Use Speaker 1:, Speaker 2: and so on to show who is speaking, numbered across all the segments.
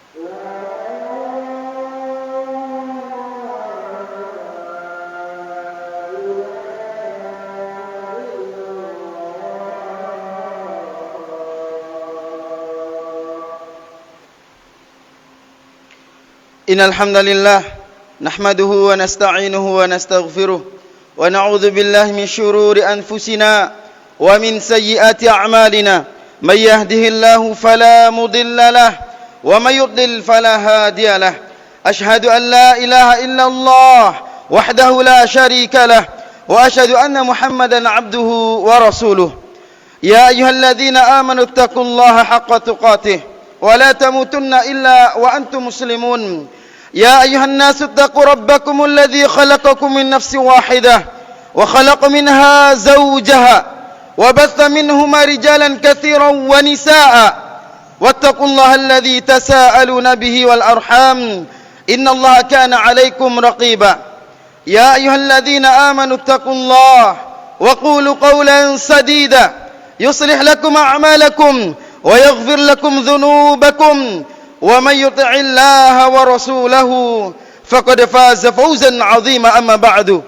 Speaker 1: Innal hamdalillah nahmaduhu wa nasta'inuhu wa nastaghfiruh wa na'udzu billahi min shururi anfusina wa min sayyiati a'malina may yahdihillahu fala mudilla lahu wa may yudlil fala hadiya lahu ashhadu an la ilaha illallah wahdahu la sharika lahu wa ashhadu anna muhammadan 'abduhu wa rasuluh ya ayyuhalladzina amanu taqullaha haqqa tuqatih wa la tamutunna illa wa antum muslimun يا أيها الناس اتقوا ربكم الذي خلقكم من نفس واحدة وخلق منها زوجها وبث منهما رجالا كثيرا ونساء واتقوا الله الذي تساءلون به والأرحام إن الله كان عليكم رقيبا يا أيها الذين آمنوا اتقوا الله وقولوا قولا سديدا يصلح لكم أعمالكم ويغفر لكم ذنوبكم ومن يطع الله ورسوله فقد فاز فوزا عظيما أما بعد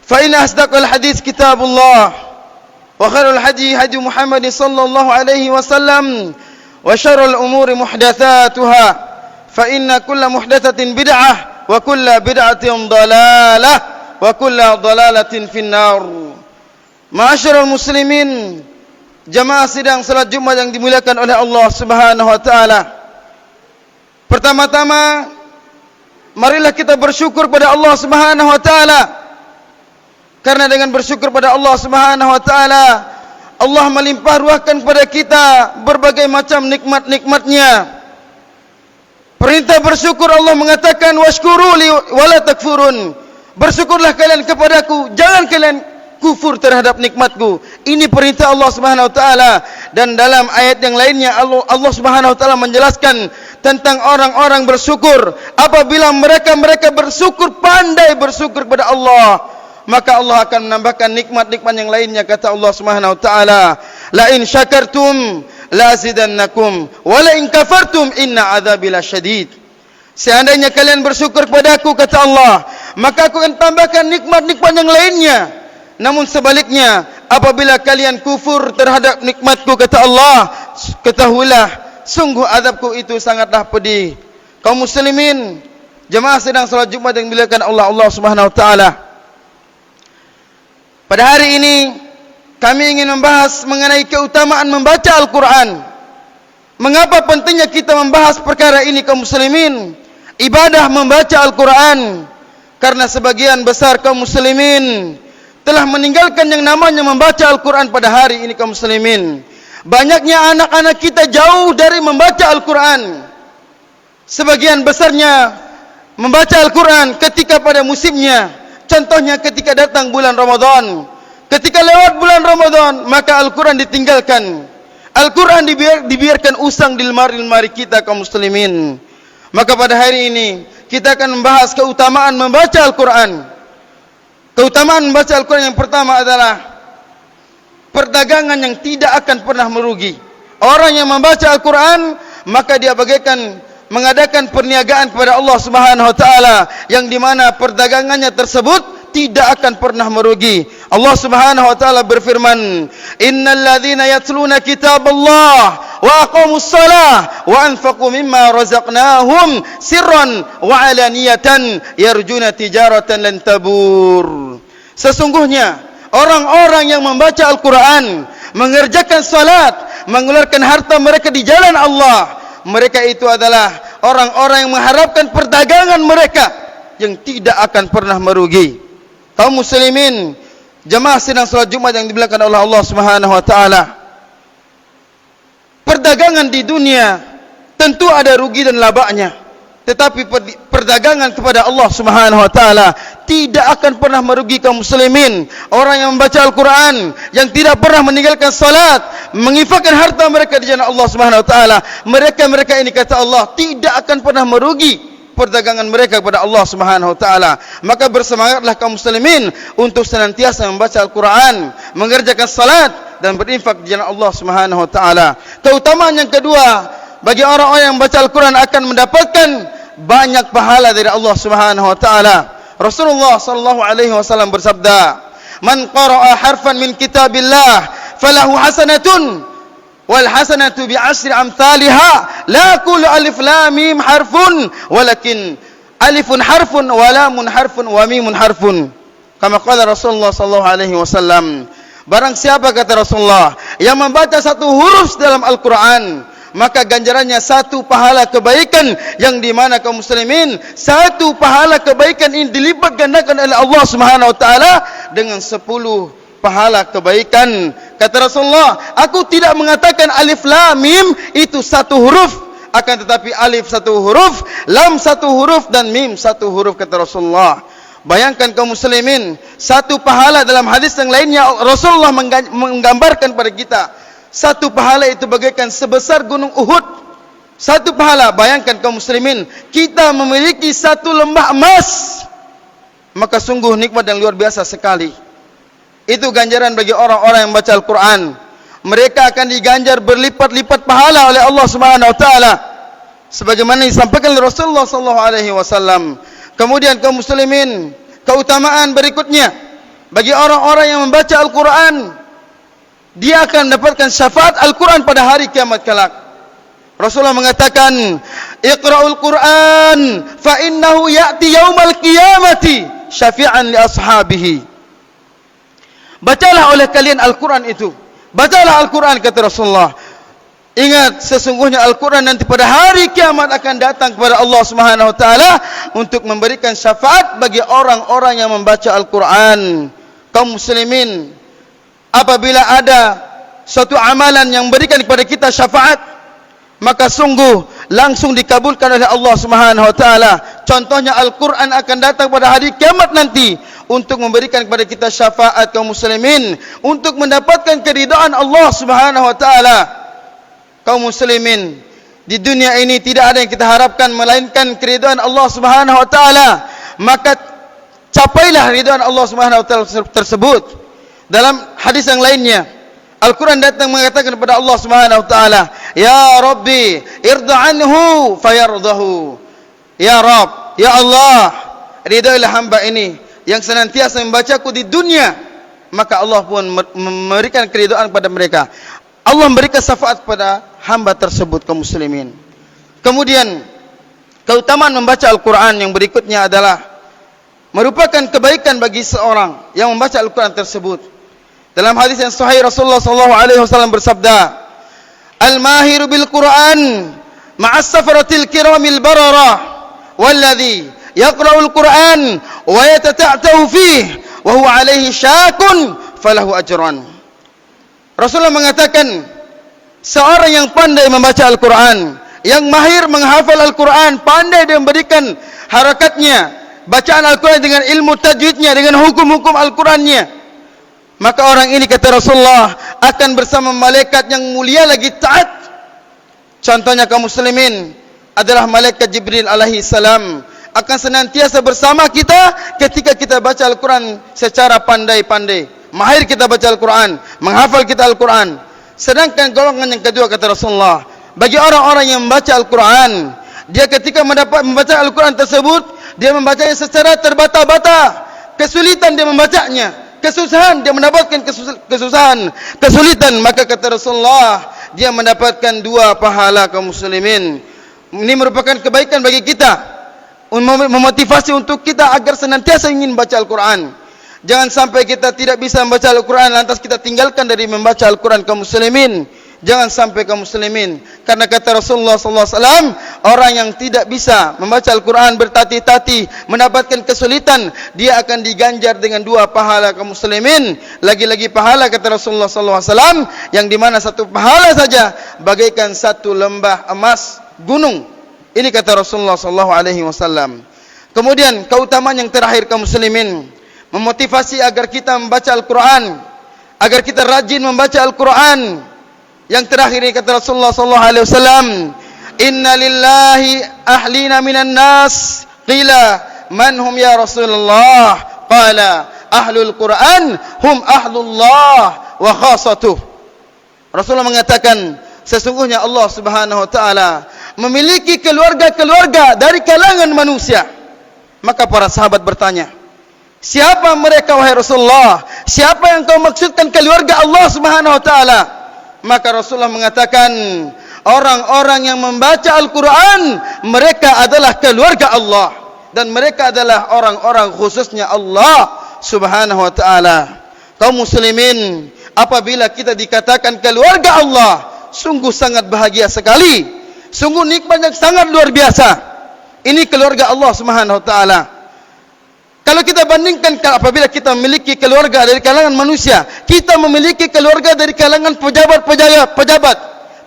Speaker 1: فإن أصدق الحديث كتاب الله وخير الهدي هدي محمد صلى الله عليه وسلم وشر الأمور محدثاتها فإن كل محدثة بدعة وكل بدعة ضلالة وكل ضلالة في النار. Ma'asyiral muslimin, jamaah sidang salat Jumat yang dimuliakan oleh Allah Subhanahu wa taala. Pertama-tama, marilah kita bersyukur pada Allah Subhanahu wa taala. Karena dengan bersyukur pada Allah Subhanahu wa taala, Allah melimpah ruahkan kepada kita berbagai macam nikmat-nikmatnya. Perintah bersyukur Allah mengatakan washkuru li wala takfurun. Bersyukurlah kalian kepadaku, jangan kalian kufur terhadap nikmatku. Ini perintah Allah Subhanahu wa taala. Dan dalam ayat yang lainnya Allah Subhanahu wa taala menjelaskan tentang orang-orang bersyukur. Apabila mereka bersyukur, pandai bersyukur kepada Allah, maka Allah akan menambahkan nikmat-nikmat yang lainnya. Kata Allah Subhanahu wa taala, la in syakartum la azidannakum wa la in kafartum inna adzabi lasyadid. Seandainya kalian bersyukur kepadaku, kata Allah, maka aku akan tambahkan nikmat-nikmat yang lainnya. Namun sebaliknya, apabila kalian kufur terhadap nikmatku, kata Allah, ketahuilah sungguh azabku itu sangatlah pedih. Kaum muslimin, jemaah sedang salat Jumat yang dimuliakan Allah Subhanahu wa taala. Pada hari ini kami ingin membahas mengenai keutamaan membaca Al-Qur'an. Mengapa pentingnya kita membahas perkara ini, kaum muslimin? Ibadah membaca Al-Qur'an. Karena sebagian besar kaum muslimin telah meninggalkan yang namanya membaca Al-Qur'an pada hari ini, kaum muslimin. Banyaknya anak-anak kita jauh dari membaca Al-Quran. Sebagian besarnya membaca Al-Quran ketika pada musimnya. Contohnya ketika datang bulan Ramadan. Ketika lewat bulan Ramadan, maka Al-Quran ditinggalkan. Al-Quran dibiarkan usang di lemari-lemari kita, kaum muslimin. Maka pada hari ini kita akan membahas keutamaan membaca Al-Quran. Keutamaan membaca Al-Quran yang pertama adalah perdagangan yang tidak akan pernah merugi. Orang yang membaca Al-Quran, maka dia bagaikan mengadakan perniagaan kepada Allah Subhanahu wa taala, yang dimana perdagangannya tersebut tidak akan pernah merugi. Allah Subhanahu wa taala berfirman, innal ladzina yatluna kitaballah wa aqamus shalah wa anfaqu mimma razaqnahum sirran wa alaniyatan yarjuna tijaratan lan tabur. Sesungguhnya orang-orang yang membaca Al-Quran, mengerjakan salat, mengeluarkan harta mereka di jalan Allah, mereka itu adalah orang-orang yang mengharapkan perdagangan mereka yang tidak akan pernah merugi. Kaum muslimin, jemaah sedang salat Jumat yang dimuliakan oleh Allah Subhanahu wa taala. Perdagangan di dunia tentu ada rugi dan labanya. Tetapi perdagangan kepada Allah Subhanahu wa taala tidak akan pernah merugi kaum muslimin. Orang yang membaca Al-Quran, yang tidak pernah meninggalkan salat, menginfakkan harta mereka di jalan Allah Subhanahu wa taala, mereka ini, kata Allah, tidak akan pernah merugi perdagangan mereka kepada Allah Subhanahu wa taala. Maka bersemangatlah kaum muslimin untuk senantiasa membaca Al-Quran, mengerjakan salat dan berinfak di jalan Allah Subhanahu wa taala. Keutamaan yang kedua, bagi orang-orang yang membaca Al-Quran akan mendapatkan banyak pahala dari Allah Subhanahu wa taala. Rasulullah sallallahu alaihi wasallam bersabda, "Man qara'a harfan min kitabillah falahu hasanatun wal hasanatu bi asyri amsalha la kullu alif lam mim harfun walakin alifun harfun wa lamun harfun wa mimun harfun." Kama qala Rasulullah sallallahu alaihi wasallam, barang siapa, kata Rasulullah, yang membaca satu huruf dalam Al-Quran, maka ganjarannya satu pahala kebaikan, yang dimana kaum muslimin satu pahala kebaikan ini dilipat gandakan oleh Allah Subhanahu wa taala dengan 10 pahala kebaikan. Kata Rasulullah, aku tidak mengatakan alif lam mim itu satu huruf, akan tetapi alif satu huruf, lam satu huruf, dan mim satu huruf, kata Rasulullah. Bayangkan kaum muslimin, satu pahala. Dalam hadis yang lainnya Rasulullah menggambarkan pada kita, satu pahala itu bagaikan sebesar gunung Uhud. Satu pahala, bayangkan kaum muslimin, kita memiliki satu lembah emas, maka sungguh nikmat yang luar biasa sekali. Itu ganjaran bagi orang-orang yang membaca Al-Quran. Mereka akan diganjar berlipat-lipat pahala oleh Allah Subhanahu wa taala, sebagaimana disampaikan oleh Rasulullah sallallahu alaihi wasallam. Kemudian kaum muslimin, keutamaan berikutnya bagi orang-orang yang membaca Al-Quran, dia akan mendapatkan syafaat Al-Quran pada hari kiamat kelak. Rasulullah mengatakan, "Iqra'ul Quran fa innahu ya'ti yaumal qiyamati syafi'an li ashabihi." Bacalah oleh kalian Al-Quran itu. Bacalah Al-Quran, kata Rasulullah. Ingat, sesungguhnya Al-Quran nanti pada hari kiamat akan datang kepada Allah Subhanahu wa taala untuk memberikan syafaat bagi orang-orang yang membaca Al-Quran. Kaum muslimin, apabila ada suatu amalan yang memberikan kepada kita syafaat, maka sungguh langsung dikabulkan oleh Allah Subhanahu wa taala. Contohnya Al-Quran akan datang pada hari kiamat nanti untuk memberikan kepada kita syafaat, kaum muslimin, untuk mendapatkan keridhaan Allah Subhanahu wa taala. Kaum muslimin, di dunia ini tidak ada yang kita harapkan melainkan keridhaan Allah Subhanahu wa taala. Maka capailah ridhaan Allah Subhanahu wa taala tersebut. Dalam hadis yang lainnya, Al-Quran datang mengatakan kepada Allah Subhanahu wa taala, "Ya Rabbi, irda anhu fayardahu." Ya Rabb, ya Allah, ridailah hamba ini yang senantiasa membacaku di dunia, maka Allah pun memberikan keridhaan kepada mereka. Allah memberikan syafaat kepada hamba tersebut, kaum muslimin. Kemudian keutamaan membaca Al-Quran yang berikutnya adalah merupakan kebaikan bagi seorang yang membaca Al-Quran tersebut. Dalam hadis yang sahih Rasulullah sallallahu alaihi wasallam bersabda, "Al-mahiru bil Quran ma'as safaratil kiramil bararah walladhi yaqra'ul Quran wa yatata'ta'u fihi wa huwa alaihi syakun falahu ajran." Rasulullah mengatakan, seorang yang pandai membaca Al-Quran, yang mahir menghafal Al-Quran, pandai dia memberikan harakatnya, bacaan Al-Quran dengan ilmu tajwidnya, dengan hukum-hukum Al-Qurannya, maka orang ini, kata Rasulullah, akan bersama malaikat yang mulia lagi taat. Contohnya kaum muslimin adalah malaikat Jibril alaihi salam, akan senantiasa bersama kita ketika kita baca Al-Quran secara pandai-pandai. Mahir kita baca Al-Quran, menghafal kita Al-Quran. Sedangkan golongan yang kedua, kata Rasulullah, bagi orang-orang yang membaca Al-Quran, dia ketika membaca Al-Quran tersebut, dia membacanya secara terbata-bata. Kesulitan dia membacanya, kesusahan dia mendapatkan kesulitan, maka kata Rasulullah, dia mendapatkan 2 pahala, kaum muslimin. Ini merupakan kebaikan bagi kita, memotivasi untuk kita agar senantiasa ingin baca Al-Quran. Jangan sampai kita tidak bisa membaca Al-Quran lantas kita tinggalkan dari membaca Al-Quran, kaum muslimin. Jangan sampai, kaum muslimin, karena kata Rasulullah sallallahu alaihi wasallam, orang yang tidak bisa membaca Al-Quran bertati-tati, mendapatkan kesulitan, dia akan diganjar dengan 2 pahala, kaum muslimin. Lagi-lagi pahala, kata Rasulullah sallallahu alaihi wasallam, yang dimana satu pahala saja bagaikan satu lembah emas gunung. Ini kata Rasulullah sallallahu alaihi wasallam. Kemudian keutamaan yang terakhir, kaum muslimin, memotivasi agar kita membaca Al-Quran, agar kita rajin membaca Al-Quran. Yang terakhir ini kata Rasulullah sallallahu alaihi wasallam, "Inna lillahi ahlina minan nas." Qila, "Man hum ya Rasulullah?" Qala, "Ahlul Quran hum ahlullah wa khassatuh." Rasulullah mengatakan, Sesungguhnya Allah Subhanahu wa taala memiliki keluarga-keluarga dari kalangan manusia. Maka para sahabat bertanya, siapa mereka wahai Rasulullah? Siapa yang kau maksudkan keluarga Allah Subhanahu wa taala? Maka Rasulullah mengatakan, orang-orang yang membaca Al-Quran, mereka adalah keluarga Allah, dan mereka adalah orang-orang khususnya Allah Subhanahu wa taala. Kaum muslimin, apabila kita dikatakan keluarga Allah, sungguh sangat bahagia sekali. Sungguh nikmat yang sangat luar biasa. Ini keluarga Allah Subhanahu wa taala. Kalau kita bandingkan apabila kita memiliki keluarga dari kalangan manusia, kita memiliki keluarga dari kalangan pejabat,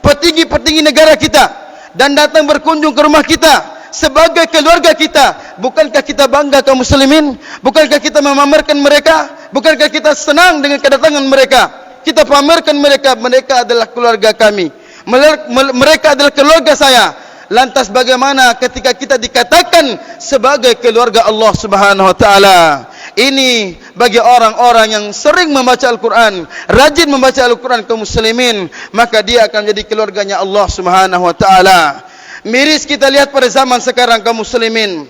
Speaker 1: petinggi-petinggi negara kita, dan datang berkunjung ke rumah kita sebagai keluarga kita. Bukankah kita bangga kaum muslimin? Bukankah kita memamerkan mereka? Bukankah kita senang dengan kedatangan mereka? Kita pamerkan mereka, mereka adalah keluarga kami, mereka adalah keluarga saya. Lantas bagaimana ketika kita dikatakan sebagai keluarga Allah Subhanahu wa taala? Ini bagi orang-orang yang sering membaca Al-Quran, rajin membaca Al-Quran kaum muslimin, maka dia akan menjadi keluarganya Allah Subhanahu wa taala. Miris kita lihat pada zaman sekarang kaum muslimin,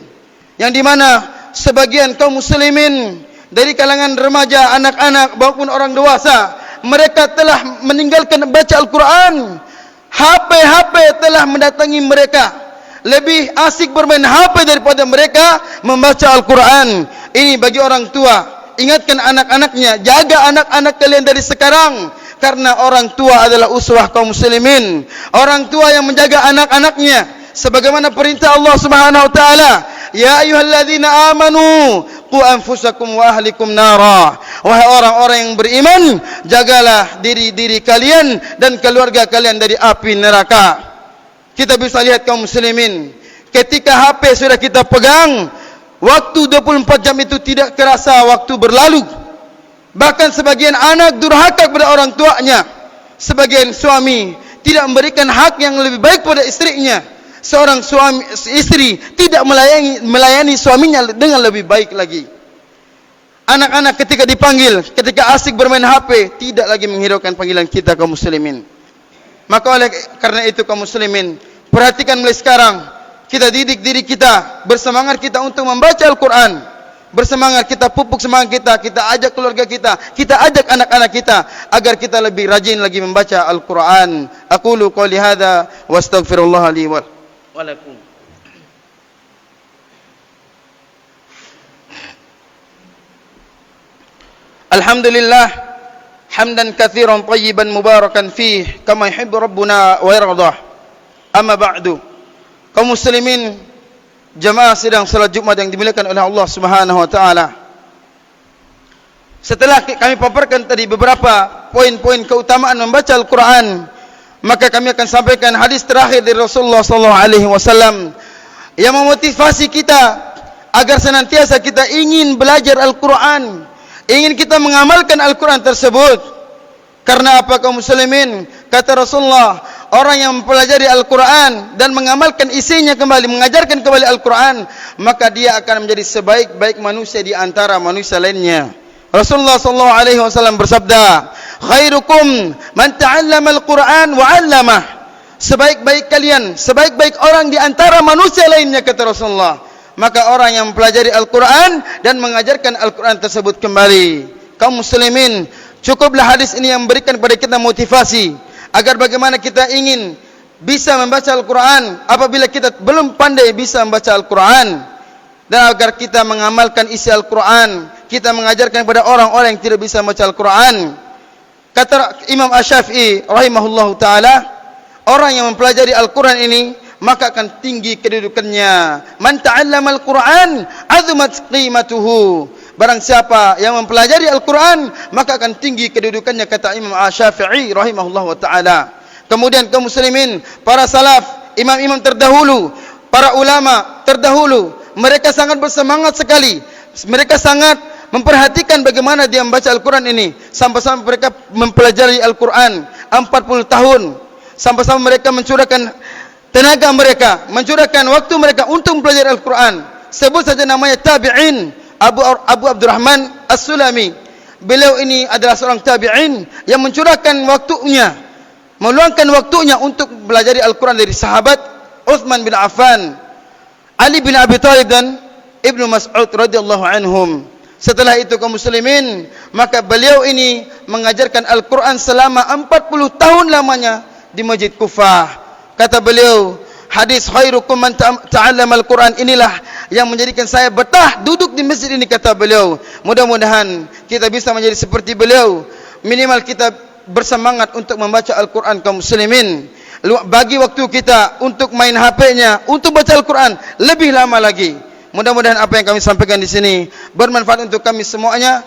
Speaker 1: yang dimana sebagian kaum muslimin dari kalangan remaja, anak-anak maupun orang dewasa, mereka telah meninggalkan baca Al-Quran. HP telah mendatangi mereka. Lebih asik bermain HP daripada mereka membaca Al-Quran. Ini bagi orang tua. Ingatkan anak-anaknya, jaga anak-anak kalian dari sekarang, karena orang tua adalah uswah kaum muslimin. Orang tua yang menjaga anak-anaknya sebagaimana perintah Allah Subhanahu wa taala, ya ayyuhalladzina amanu qu anfusakum wa ahlikum nara. Wahai orang-orang yang beriman, jagalah diri-diri kalian dan keluarga kalian dari api neraka. Kita bisa lihat kaum muslimin, ketika HP sudah kita pegang, waktu 24 jam itu tidak terasa waktu berlalu. Bahkan sebagian anak durhaka kepada orang tuanya. Sebagian suami tidak memberikan hak yang lebih baik pada istrinya. Seorang istri tidak melayani suaminya dengan lebih baik lagi. Anak-anak ketika dipanggil, ketika asik bermain HP, tidak lagi menghiraukan panggilan kita kaum muslimin. Maka oleh karena itu kaum muslimin, perhatikan mulai sekarang, kita didik diri kita, bersemangat kita untuk membaca Al-Quran. Bersemangat kita, pupuk semangat kita ajak keluarga kita ajak anak-anak kita, agar kita lebih rajin lagi membaca Al-Quran. Aqulu qouli hadza wa astaghfirullah li wa lakum. Alhamdulillah hamdan katsiran tayyiban mubarakan fih kama yuhibbu rabbuna wa yardah. Amma ba'du. Kaum muslimin, jamaah sidang salat Jumat yang dimuliakan oleh Allah Subhanahu wa taala. Setelah kami paparkan tadi beberapa poin-poin keutamaan membaca Al-Quran, maka kami akan sampaikan hadis terakhir dari Rasulullah sallallahu alaihi wasallam yang memotivasi kita agar senantiasa kita ingin belajar Al-Quran, ingin kita mengamalkan Al-Quran tersebut. Karena apa kaum muslimin? Kata Rasulullah, orang yang mempelajari Al-Quran dan mengamalkan isinya kembali, mengajarkan kembali Al-Quran, maka dia akan menjadi sebaik-baik manusia di antara manusia lainnya. Rasulullah sallallahu alaihi wasallam bersabda, khairukum man ta'allama Al-Quran wa 'allamah. Sebaik-baik kalian, sebaik-baik orang di antara manusia lainnya, kata Rasulullah, maka orang yang mempelajari Al-Quran dan mengajarkan Al-Quran tersebut kembali. Kaum muslimin, cukuplah hadis ini yang memberikan kepada kita motivasi agar bagaimana kita ingin bisa membaca Al-Quran apabila kita belum pandai bisa membaca Al-Quran, dan agar kita mengamalkan isi Al-Quran, kita mengajarkan kepada orang-orang yang tidak bisa membaca Al-Quran. Kata Imam Asy-Syafi'i rahimahullahu ta'ala, orang yang mempelajari Al-Quran ini maka akan tinggi kedudukannya. Man ta'allama Al-Quran azumat qimatuhu. Barang siapa yang mempelajari Al-Quran maka akan tinggi kedudukannya, kata Imam Asy-Syafi'i rahimahullahu ta'ala. Kemudian kaum muslimin, para salaf, imam-imam terdahulu, para ulama terdahulu, mereka sangat bersemangat sekali. Mereka sangat memperhatikan bagaimana dia membaca Al-Quran ini. Sampai-sampai mereka mempelajari Al-Quran 40 tahun. Sampai-sampai mereka mencurahkan tenaga mereka, mencurahkan waktu mereka untuk mempelajari Al-Quran. Sebut saja namanya tabi'in, Abu Abdurrahman As-Sulami. Beliau ini adalah seorang tabi'in yang mencurahkan waktunya meluangkan waktunya untuk belajar Al-Quran dari sahabat Utsman bin Affan, Ali bin Abi Thalib dan Ibnu Mas'ud radhiyallahu anhum. Setelah itu kaum muslimin, maka beliau ini mengajarkan Al-Quran selama 40 tahun lamanya di Masjid Kufah. Kata beliau, hadis khairukum man ta'allama Al-Quran, inilah yang menjadikan saya betah duduk di masjid ini, kata beliau. Mudah-mudahan kita bisa menjadi seperti beliau. Minimal kita bersemangat untuk membaca Al-Quran kaum muslimin. Bagi waktu kita untuk main HP-nya, untuk baca Al-Quran lebih lama lagi. Mudah-mudahan apa yang kami sampaikan di sini bermanfaat untuk kami semuanya.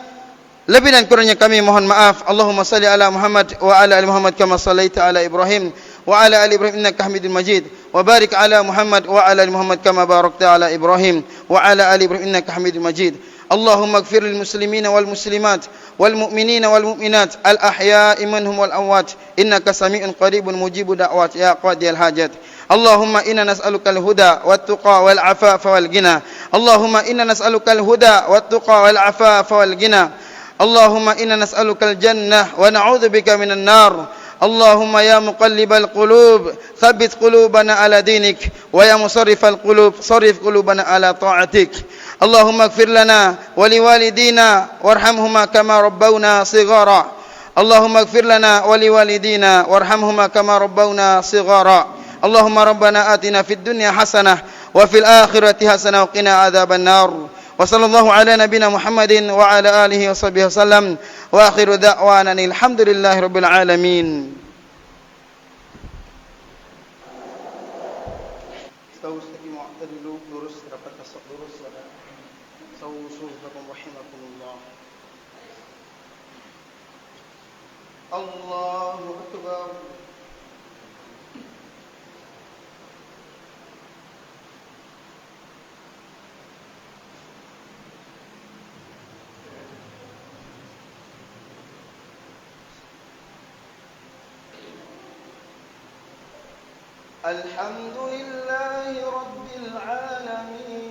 Speaker 1: Lebih dan kurangnya kami mohon maaf. Allahumma salli ala Muhammad wa ala ali Muhammad kama sallaita ala Ibrahim wa ala ali Ibrahim innaka Hamidum Majid. Wa barik ala Muhammad wa ala ali Muhammad kama barakta ala Ibrahim wa ala ali Ibrahim innaka Hamidum Majid. Allahumma ighfir lil muslimina wal muslimat wal mu'minina wal mu'minat al ahya'i minhum wal amwat innaka sami'un qaribun mujibud da'wat ya qadiyal hajat. Allahumma inna nas'alukal huda wat tuqa wal afafa wal ghina. Allahumma inna nas'alukal huda wat tuqa wal afafa wal ghina. Allahumma inna nas'alukal jannah wa na'udzubika minan nar. Allahumma ya muqallibal qulub tsabbit qulubana ala dinik wa ya musarrifal qulub sarrif qulubana ala ta'atik. Allahumma ighfir lana wa liwalidina warhamhuma kama rabbawna shighara. Allahumma ighfir lana wa liwalidina warhamhuma kama rabbawna shighara. Allahumma rabbana atina fid dunya hasanah wa fil akhirati hasanah wa qina adzaban nar. Wa sallallahu ala nabiyyina Muhammadin wa ala alihi wa sahbihi wasallam wa akhiru da'wana alhamdulillahi rabbil alamin. Stawu istaqimu wa'tadilu lurus rapat tasawuf lurus wala sawu suhubakum rahimakumullah. Allahu akbar. الحمد لله رب العالمين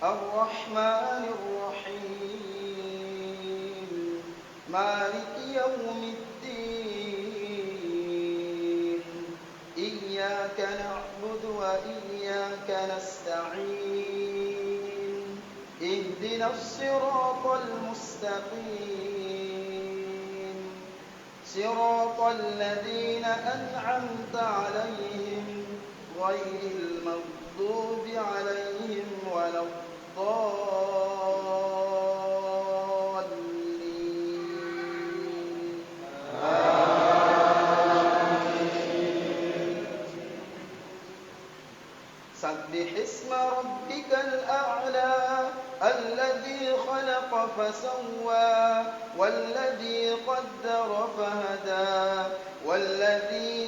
Speaker 1: الرحمن الرحيم مالك يوم الدين إياك نعبد وإياك نستعين اهدنا الصراط المستقيم صراط الذين أنعمت عليهم غير المغضوب عليهم ولا الضالين. سبح اسم ربك الأعلى الذي خلق فسوى والذي قدر فهدى والذي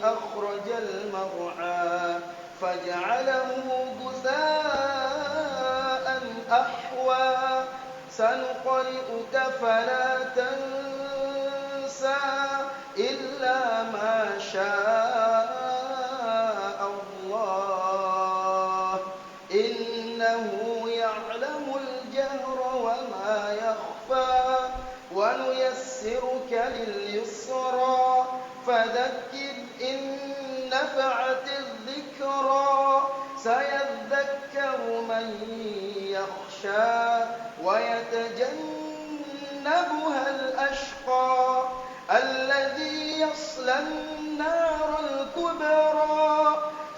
Speaker 1: أخرج المرعى فجعله غثاء أحوى سنقرئك فلا تنسى إلا ما شاء الله إنه يعلم الجهر وما يخفى ونيسرك لليسرى فذكر إن نفعت الذكرى سيذكر من يخشى ويتجنبها الأشقى الذي يصلى النار الكبرى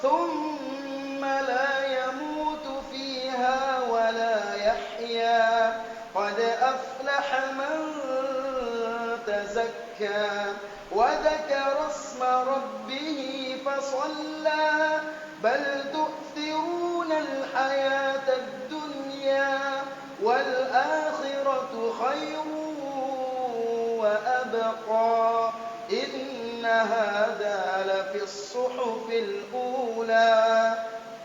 Speaker 1: ثم لا يموت فيها ولا يحيا قد أفلح من تزكى وذكر اسم ربه فصلى بل تؤثرون الحياة الدنيا والآخرة خير وأبقى إن هذا لفي الصحف الأولى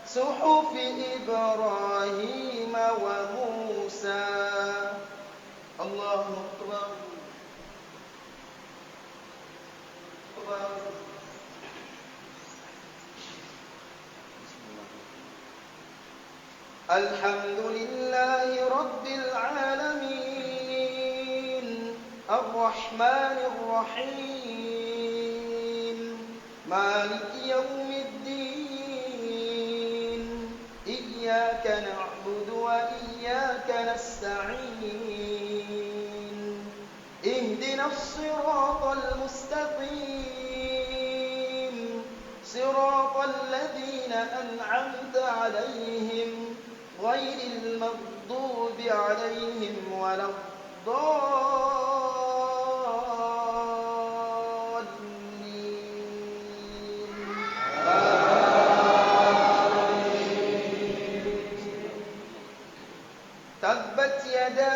Speaker 1: صحف إبراهيم وموسى. الله أكبر. الحمد لله رب العالمين الرحمن الرحيم مالك يوم الدين إياك نعبد وإياك نستعين اهدنا الصراط المستقيم صراط الذين أنعمت عليهم غير المغضوب عليهم ولا تبت يدا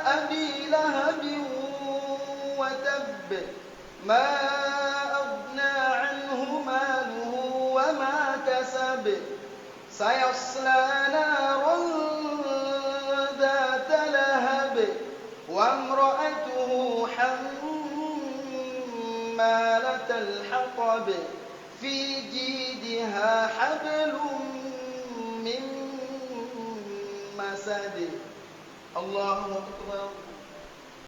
Speaker 1: أبي لهب وتب ما أغنى عنه ماله وما كسب سيصلى نارا ذات لهب وامرأته حمالة الحطب في جيدها حبل من مسد الله أكبر